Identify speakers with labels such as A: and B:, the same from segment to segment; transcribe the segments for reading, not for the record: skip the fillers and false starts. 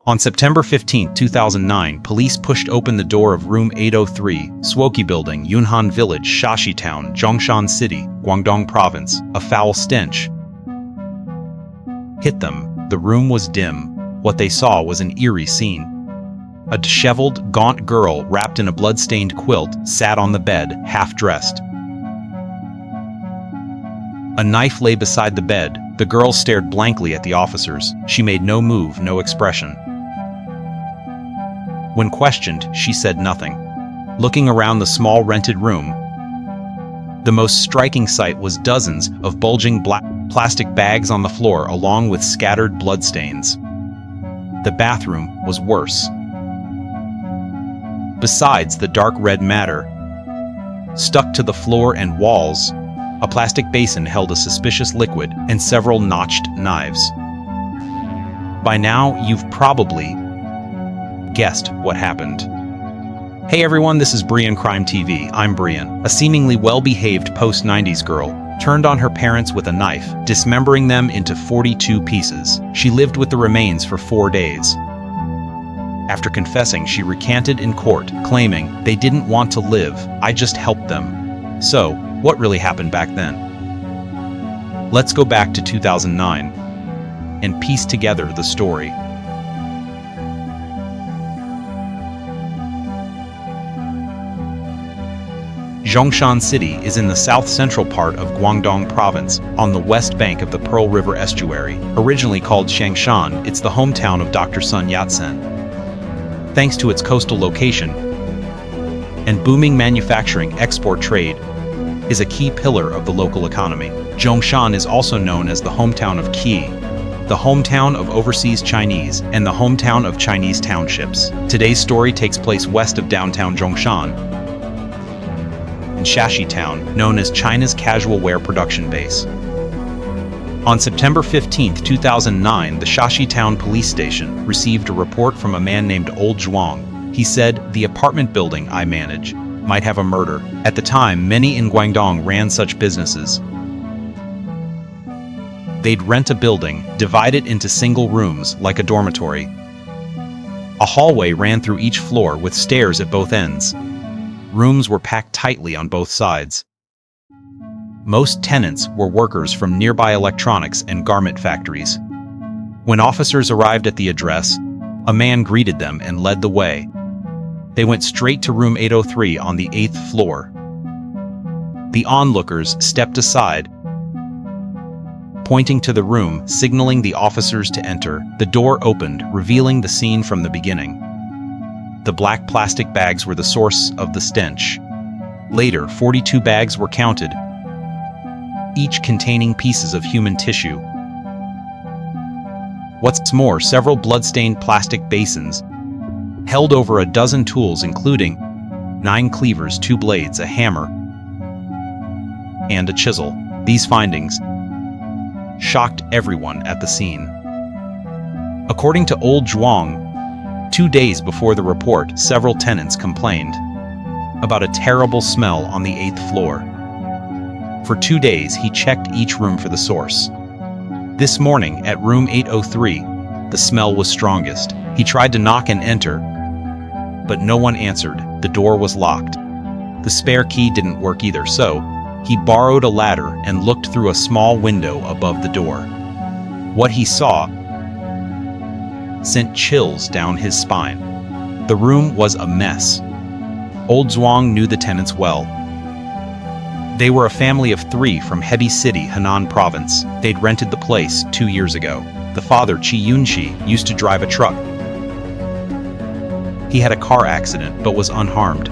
A: On September 15, 2009, police pushed open the door of room 803, Swoki Building, Yunhan Village, Shashi Town, Zhongshan City, Guangdong Province. A foul stench hit them. The room was dim. What they saw was an eerie scene. A disheveled, gaunt girl wrapped in a blood-stained quilt sat on the bed, half-dressed. A knife lay beside the bed. The girl stared blankly at the officers. She made no move, no expression. When questioned, she said nothing. Looking around the small rented room, the most striking sight was dozens of bulging black plastic bags on the floor along with scattered bloodstains. The bathroom was worse. Besides the dark red matter stuck to the floor and walls, a plastic basin held a suspicious liquid and several notched knives. By now, you've probably guessed what happened. Hey everyone, this is Brian Crime TV. I'm Brian. A seemingly well-behaved post-90s girl turned on her parents with a knife, dismembering them into 42 pieces. She lived with the remains for 4 days. After confessing, she recanted in court, claiming, "They didn't want to live, I just helped them." So, what really happened back then? Let's go back to 2009 and piece together the story. Zhongshan City is in the south-central part of Guangdong Province, on the west bank of the Pearl River estuary. Originally called Zhongshan, it's the hometown of Dr. Sun Yat-sen. Thanks to its coastal location and booming manufacturing export trade, is a key pillar of the local economy. Zhongshan is also known as the hometown of Qi, the hometown of overseas Chinese, and the hometown of Chinese townships. Today's story takes place west of downtown Zhongshan, in Shashi Town, known as China's casual wear production base. On September 15, 2009, the Shashi Town police station received a report from a man named Old Zhuang. He said, "The apartment building I manage might have a murder." At the time, many in Guangdong ran such businesses. They'd rent a building, divide it into single rooms, like a dormitory. A hallway ran through each floor with stairs at both ends. Rooms were packed tightly on both sides. Most tenants were workers from nearby electronics and garment factories. When officers arrived at the address, a man greeted them and led the way. They went straight to room 803 on the 8th floor. The onlookers stepped aside, pointing to the room, signaling the officers to enter. The door opened, revealing the scene from the beginning. The black plastic bags were the source of the stench. Later, 42 bags were counted, each containing pieces of human tissue. What's more, several blood-stained plastic basins held over a dozen tools, including 9 cleavers, 2 blades, a hammer, and a chisel. These findings shocked everyone at the scene. According to Old Zhuang, 2 days before the report, several tenants complained about a terrible smell on the 8th floor. For 2 days, he checked each room for the source. This morning, at room 803, the smell was strongest. He tried to knock and enter, but no one answered. The door was locked. The spare key didn't work either, so he borrowed a ladder and looked through a small window above the door. What he saw sent chills down his spine. The room was a mess. Old Zhuang knew the tenants well. They were a family of 3 from Hebei City, Henan Province. They'd rented the place 2 years ago. The father, Qi Yunqi, used to drive a truck. He had a car accident but was unharmed.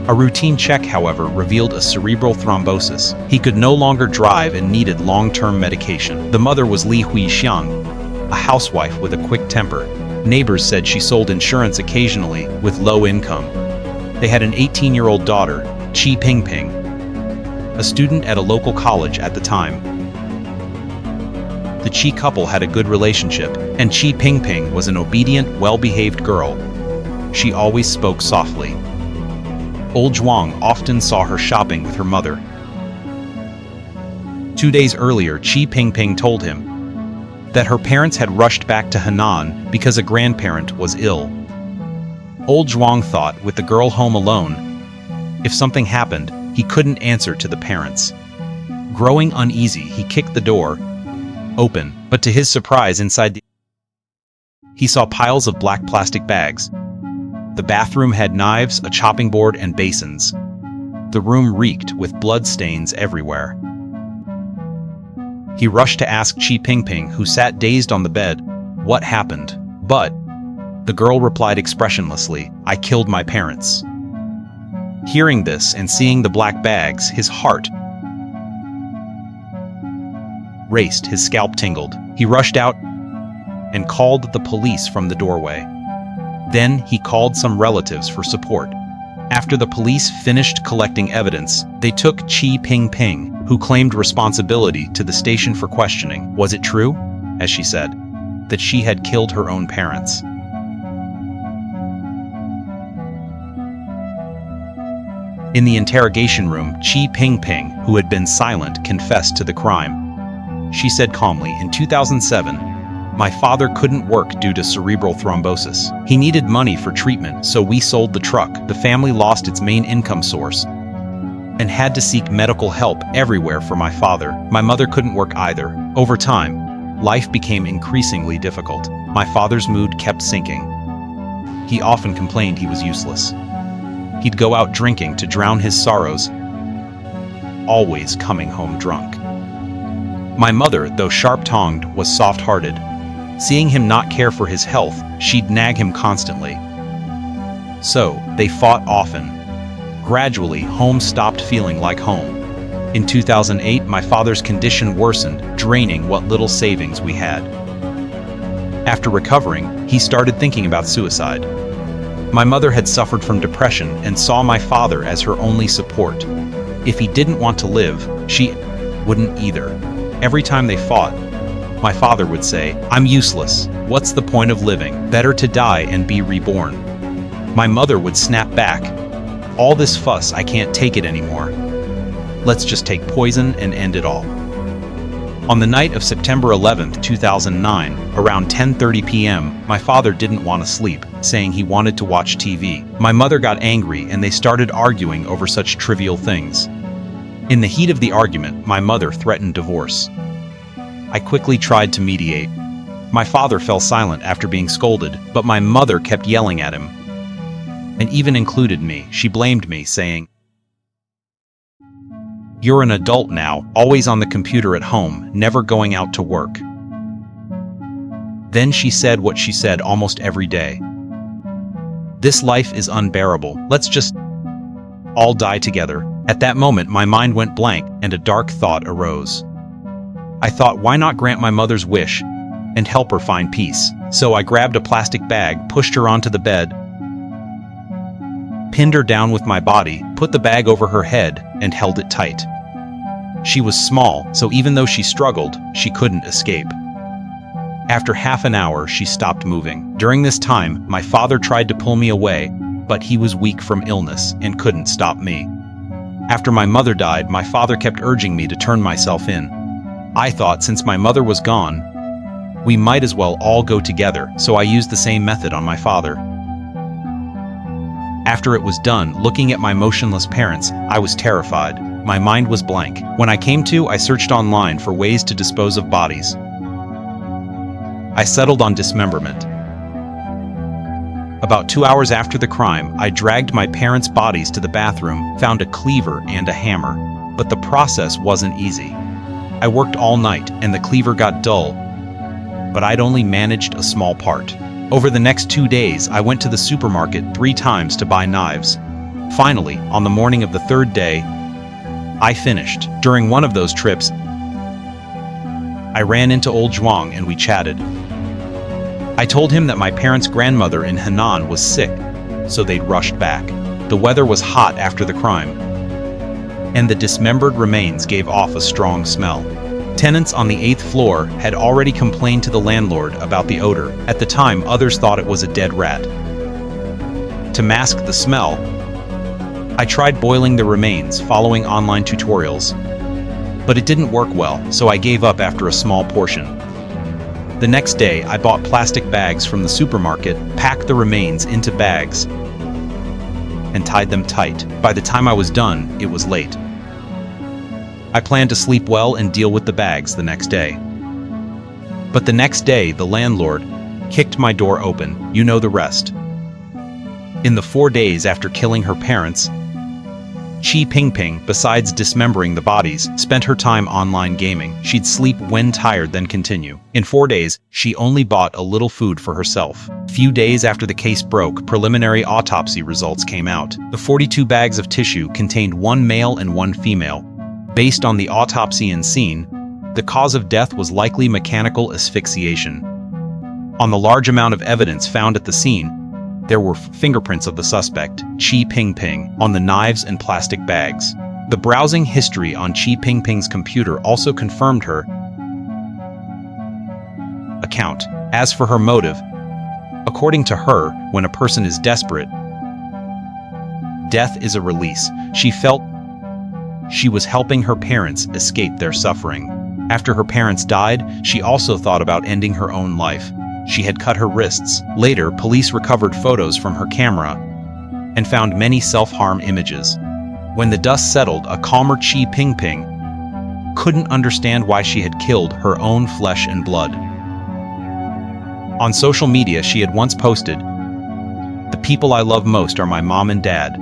A: A routine check, however, revealed a cerebral thrombosis. He could no longer drive and needed long-term medication. The mother was Li Huixiang, a housewife with a quick temper. Neighbors said she sold insurance occasionally with low income. They had an 18-year-old daughter, Qi Pingping, a student at a local college at the time. The Qi couple had a good relationship, and Qi Pingping was an obedient, well-behaved girl. She always spoke softly. Old Zhuang often saw her shopping with her mother. 2 days earlier, Qi Pingping told him, that her parents had rushed back to Henan because a grandparent was ill. Old Zhuang thought, with the girl home alone, if something happened, he couldn't answer to the parents. Growing uneasy, he kicked the door open, but to his surprise, he saw piles of black plastic bags. The bathroom had knives, a chopping board, and basins. The room reeked with blood stains everywhere. He rushed to ask Pingping, who sat dazed on the bed, what happened. But the girl replied expressionlessly, "I killed my parents." Hearing this and seeing the black bags, his heart raced, his scalp tingled. He rushed out and called the police from the doorway. Then he called some relatives for support. After the police finished collecting evidence, they took Pingping, who claimed responsibility, to the station for questioning. Was it true, as she said, that she had killed her own parents? In the interrogation room, Pingping, who had been silent, confessed to the crime. She said calmly, "In 2007, my father couldn't work due to cerebral thrombosis. He needed money for treatment, so we sold the truck. The family lost its main income source and had to seek medical help everywhere for my father. My mother couldn't work either. Over time, life became increasingly difficult. My father's mood kept sinking. He often complained he was useless. He'd go out drinking to drown his sorrows, always coming home drunk. My mother, though sharp-tongued, was soft-hearted. Seeing him not care for his health, she'd nag him constantly. So, they fought often. Gradually, home stopped feeling like home. In 2008, my father's condition worsened, draining what little savings we had. After recovering, he started thinking about suicide. My mother had suffered from depression and saw my father as her only support. If he didn't want to live, she wouldn't either. Every time they fought, my father would say, "I'm useless. What's the point of living? Better to die and be reborn." My mother would snap back, "All this fuss, I can't take it anymore. Let's just take poison and end it all." On the night of September 11, 2009, around 10:30 p.m., my father didn't want to sleep, saying he wanted to watch TV. My mother got angry and they started arguing over such trivial things. In the heat of the argument, my mother threatened divorce. I quickly tried to mediate. My father fell silent after being scolded, but my mother kept yelling at him, and even included me. She blamed me, saying, "You're an adult now, always on the computer at home, never going out to work." Then she said what she said almost every day. "This life is unbearable. Let's just all die together." At that moment, my mind went blank and a dark thought arose. I thought, why not grant my mother's wish and help her find peace? So I grabbed a plastic bag, pushed her onto the bed, pinned her down with my body, put the bag over her head, and held it tight. She was small, so even though she struggled, she couldn't escape. After half an hour, she stopped moving. During this time, my father tried to pull me away, but he was weak from illness and couldn't stop me. After my mother died, my father kept urging me to turn myself in. I thought since my mother was gone, we might as well all go together, so I used the same method on my father. After it was done, looking at my motionless parents, I was terrified. My mind was blank. When I came to, I searched online for ways to dispose of bodies. I settled on dismemberment. About 2 hours after the crime, I dragged my parents' bodies to the bathroom, found a cleaver and a hammer. But the process wasn't easy. I worked all night, and the cleaver got dull, but I'd only managed a small part. Over the next 2 days, I went to the supermarket 3 times to buy knives. Finally, on the morning of the 3rd day, I finished. During one of those trips, I ran into old Zhuang and we chatted. I told him that my parents' grandmother in Henan was sick, so they'd rushed back. The weather was hot after the crime, and the dismembered remains gave off a strong smell. Tenants on the 8th floor had already complained to the landlord about the odor. At the time, others thought it was a dead rat. To mask the smell, I tried boiling the remains, following online tutorials, but it didn't work well, so I gave up after a small portion. The next day, I bought plastic bags from the supermarket, packed the remains into bags, and tied them tight. By the time I was done, it was late. I planned to sleep well and deal with the bags the next day. But the next day, the landlord kicked my door open. You know the rest. In the 4 days after killing her parents, Pingping, besides dismembering the bodies, spent her time online gaming. She'd sleep when tired, then continue. In 4 days, she only bought a little food for herself. Few days after the case broke, preliminary autopsy results came out. The 42 bags of tissue contained 1 male and 1 female. Based on the autopsy and scene, the cause of death was likely mechanical asphyxiation. On the large amount of evidence found at the scene, there were fingerprints of the suspect, Pingping, on the knives and plastic bags. The browsing history on Pingping's computer also confirmed her account. As for her motive, according to her, when a person is desperate, death is a release. She felt she was helping her parents escape their suffering. After her parents died, she also thought about ending her own life. She had cut her wrists. Later, police recovered photos from her camera and found many self-harm images. When the dust settled, a calmer Pingping couldn't understand why she had killed her own flesh and blood. On social media, she had once posted, "The people I love most are my mom and dad."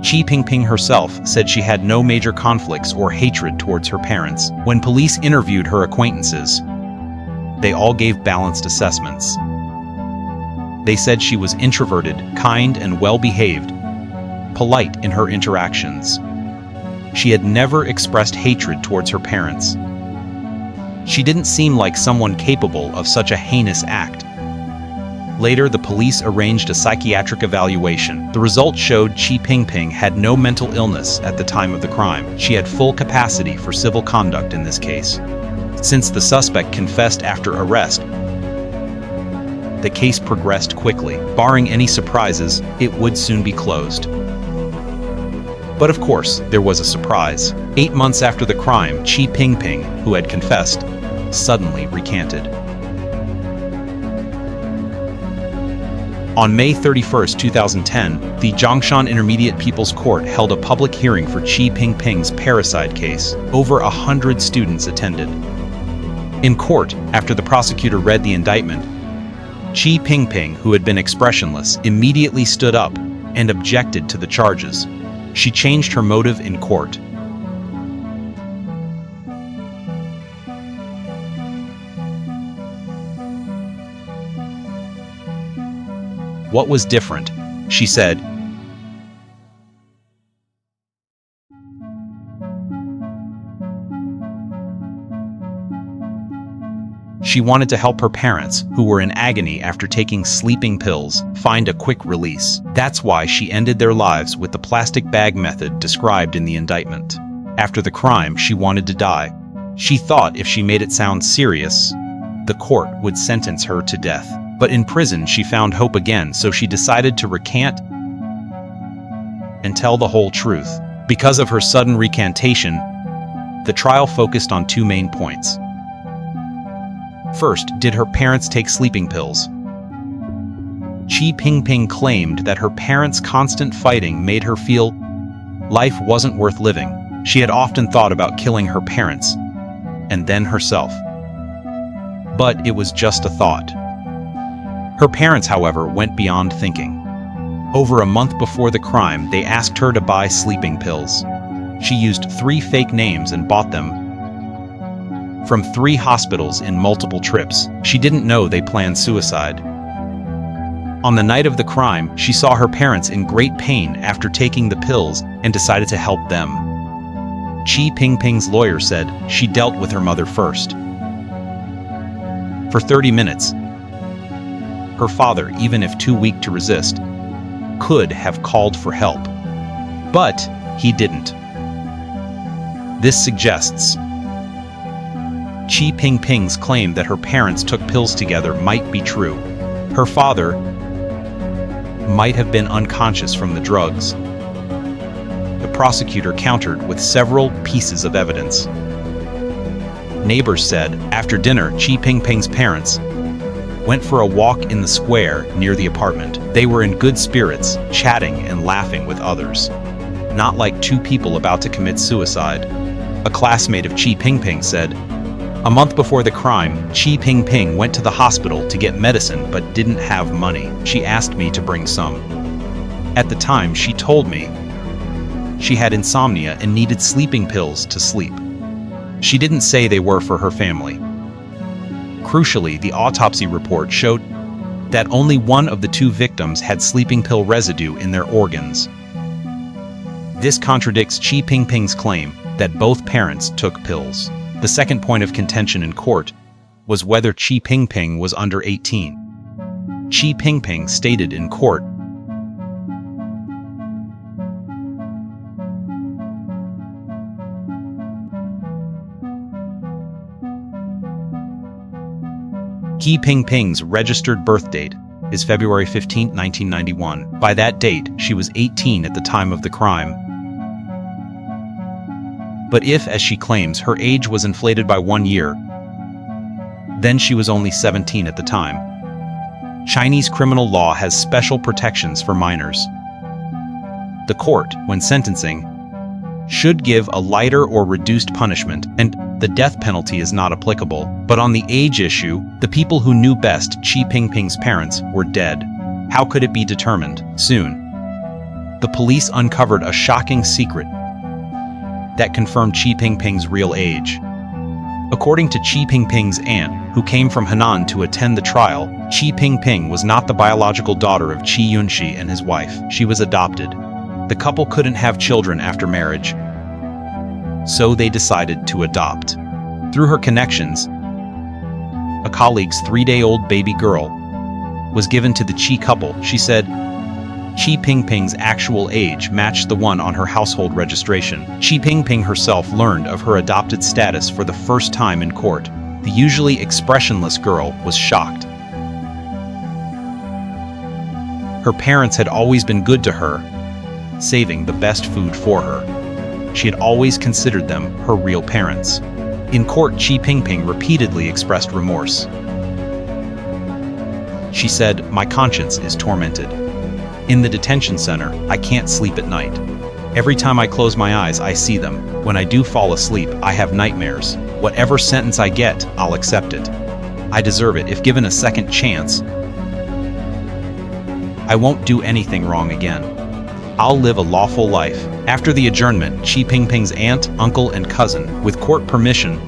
A: Pingping herself said she had no major conflicts or hatred towards her parents. When police interviewed her acquaintances, they all gave balanced assessments. They said she was introverted, kind, and well-behaved, polite in her interactions. She had never expressed hatred towards her parents. She didn't seem like someone capable of such a heinous act. Later, the police arranged a psychiatric evaluation. The results showed Pingping had no mental illness at the time of the crime. She had full capacity for civil conduct in this case. Since the suspect confessed after arrest, the case progressed quickly. Barring any surprises, it would soon be closed. But of course, there was a surprise. 8 months after the crime, Pingping, who had confessed, suddenly recanted. On May 31, 2010, the Zhongshan Intermediate People's Court held a public hearing for Pingping's parricide case. Over 100 students attended. In court, after the prosecutor read the indictment, Pingping, who had been expressionless, immediately stood up and objected to the charges. She changed her motive in court. What was different? She said, she wanted to help her parents, who were in agony after taking sleeping pills, find a quick release. That's why she ended their lives with the plastic bag method described in the indictment. After the crime, she wanted to die. She thought if she made it sound serious, the court would sentence her to death. But in prison, she found hope again, so she decided to recant and tell the whole truth. Because of her sudden recantation, the trial focused on 2 main points. First, did her parents take sleeping pills? Pingping claimed that her parents' constant fighting made her feel life wasn't worth living. She had often thought about killing her parents, and then herself. But it was just a thought. Her parents, however, went beyond thinking. Over a month before the crime, they asked her to buy sleeping pills. She used 3 fake names and bought them from 3 hospitals in multiple trips. She didn't know they planned suicide. On the night of the crime, she saw her parents in great pain after taking the pills and decided to help them. Pingping's lawyer said she dealt with her mother first. For 30 minutes, her father, even if too weak to resist, could have called for help. But he didn't. This suggests Pingping's claim that her parents took pills together might be true. Her father might have been unconscious from the drugs. The prosecutor countered with several pieces of evidence. Neighbors said, after dinner, Pingping's parents went for a walk in the square near the apartment. They were in good spirits, chatting and laughing with others. Not like two people about to commit suicide. A classmate of Pingping said, a month before the crime, Pingping went to the hospital to get medicine but didn't have money. She asked me to bring some. At the time, she told me she had insomnia and needed sleeping pills to sleep. She didn't say they were for her family. Crucially, the autopsy report showed that only one of the two victims had sleeping pill residue in their organs. This contradicts Pingping's claim that both parents took pills. The second point of contention in court was whether Pingping was under 18. Pingping stated in court, Pingping's registered birth date is February 15, 1991. By that date, she was 18 at the time of the crime. But if, as she claims, her age was inflated by 1 year, then she was only 17 at the time. Chinese criminal law has special protections for minors. The court, when sentencing, should give a lighter or reduced punishment, and the death penalty is not applicable. But on the age issue, the people who knew best, Pingping's parents, were dead. How could it be determined? Soon, the police uncovered a shocking secret that confirmed Pingping's real age. According to Pingping's aunt, who came from Henan to attend the trial, Pingping was not the biological daughter of Yunxi and his wife. She was adopted. The couple couldn't have children after marriage, so they decided to adopt. Through her connections, a colleague's 3-day-old baby girl was given to the Qi couple. She said Pingping's actual age matched the one on her household registration. Pingping herself learned of her adopted status for the first time in court. The usually expressionless girl was shocked. Her parents had always been good to her, saving the best food for her. She had always considered them her real parents. In court, Pingping repeatedly expressed remorse. She said, "My conscience is tormented. In the detention center, I can't sleep at night. Every time I close my eyes, I see them. When I do fall asleep, I have nightmares. Whatever sentence I get, I'll accept it. I deserve it. If given a second chance, I won't do anything wrong again. I'll live a lawful life." After the adjournment, Pingping's aunt, uncle, and cousin, with court permission,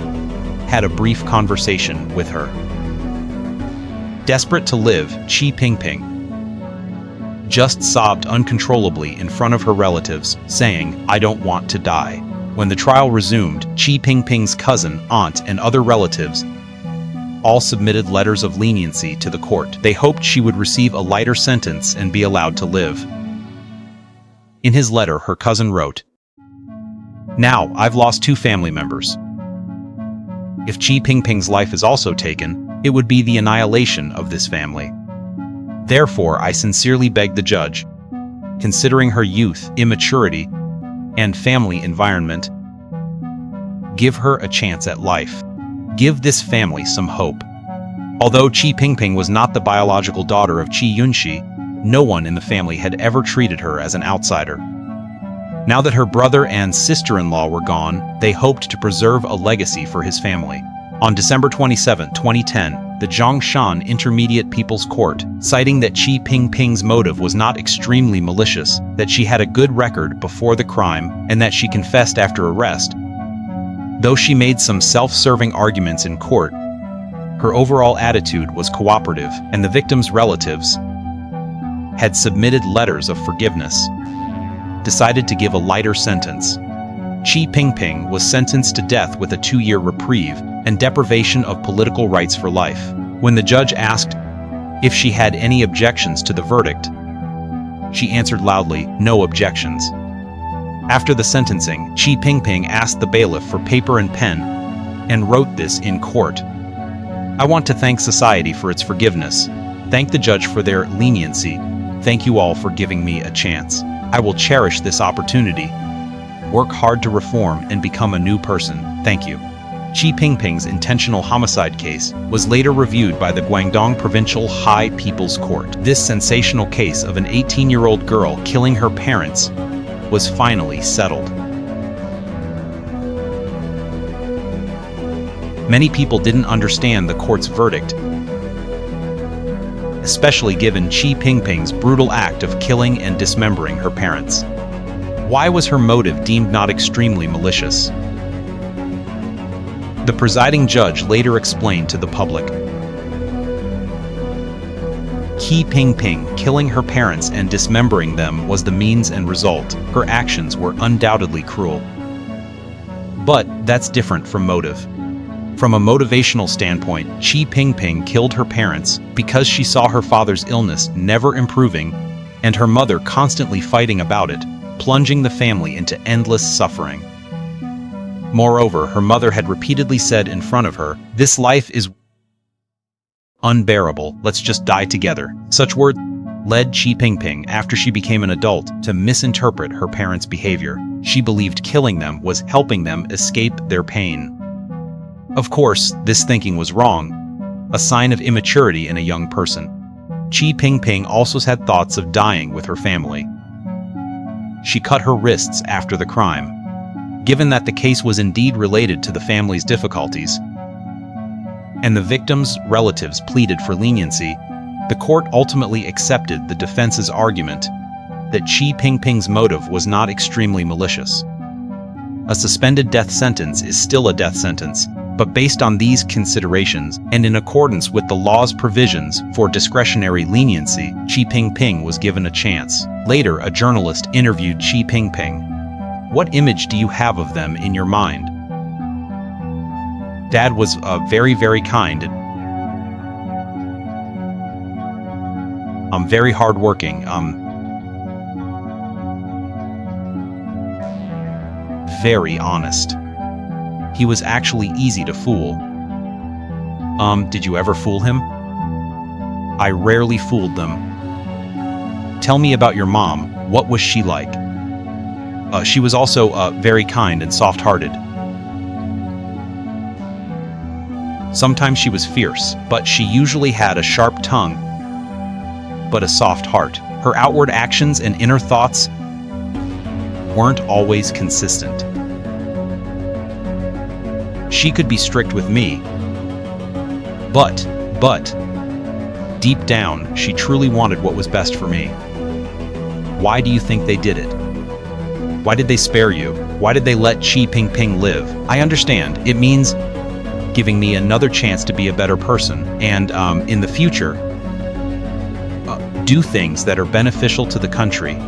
A: had a brief conversation with her. Desperate to live, Pingping just sobbed uncontrollably in front of her relatives, saying, "I don't want to die." When the trial resumed, Pingping's cousin, aunt, and other relatives all submitted letters of leniency to the court. They hoped she would receive a lighter sentence and be allowed to live. In his letter, her cousin wrote, "Now, I've lost 2 family members. If Pingping's life is also taken, it would be the annihilation of this family. Therefore, I sincerely beg the judge, considering her youth, immaturity, and family environment, give her a chance at life. Give this family some hope." Although Pingping was not the biological daughter of Yunxi, no one in the family had ever treated her as an outsider. Now that her brother and sister-in-law were gone, they hoped to preserve a legacy for his family. On December 27, 2010, the Zhongshan Intermediate People's Court, citing that Pingping's motive was not extremely malicious, that she had a good record before the crime, and that she confessed after arrest. Though she made some self-serving arguments in court, her overall attitude was cooperative, and the victims' relatives had submitted letters of forgiveness, decided to give a lighter sentence. Pingping was sentenced to death with a 2-year reprieve and deprivation of political rights for life. When the judge asked if she had any objections to the verdict, she answered loudly, "No objections." After the sentencing, Pingping asked the bailiff for paper and pen and wrote this in court. "I want to thank society for its forgiveness, thank the judge for their leniency, thank you all for giving me a chance. I will cherish this opportunity, work hard to reform and become a new person. Thank you." Qi Pingping's intentional homicide case was later reviewed by the Guangdong Provincial High People's Court. This sensational case of an 18-year-old girl killing her parents was finally settled. Many people didn't understand the court's verdict, especially given Qi Pingping's brutal act of killing and dismembering her parents. Why was her motive deemed not extremely malicious? The presiding judge later explained to the public. Qi Pingping killing her parents and dismembering them was the means and result. Her actions were undoubtedly cruel. But that's different from motive. From a motivational standpoint, Qi Pingping killed her parents because she saw her father's illness never improving and her mother constantly fighting about it, plunging the family into endless suffering. Moreover, her mother had repeatedly said in front of her, "This life is unbearable, let's just die together." Such words led Qi Pingping, after she became an adult, to misinterpret her parents' behavior. She believed killing them was helping them escape their pain. Of course, this thinking was wrong, a sign of immaturity in a young person. Qi Pingping also had thoughts of dying with her family. She cut her wrists after the crime. Given that the case was indeed related to the family's difficulties, and the victims' relatives pleaded for leniency, the court ultimately accepted the defense's argument that Qi Pingping's motive was not extremely malicious. A suspended death sentence is still a death sentence, but based on these considerations, and in accordance with the law's provisions for discretionary leniency, Qi Pingping was given a chance. Later, a journalist interviewed Qi Pingping. "What image do you have of them in your mind?" "Dad was very, very kind. Very hardworking. Very honest. He was actually easy to fool." Did you ever fool him?" "I rarely fooled them." "Tell me about your mom. What was she like?" She was also very kind and soft-hearted. Sometimes she was fierce, but she usually had a sharp tongue, but a soft heart. Her outward actions and inner thoughts weren't always consistent. She could be strict with me, but deep down, she truly wanted what was best for me. Why do you think they did it? Why did they spare you? Why did they let Qi Pingping live? I understand. It means giving me another chance to be a better person and, in the future, do things that are beneficial to the country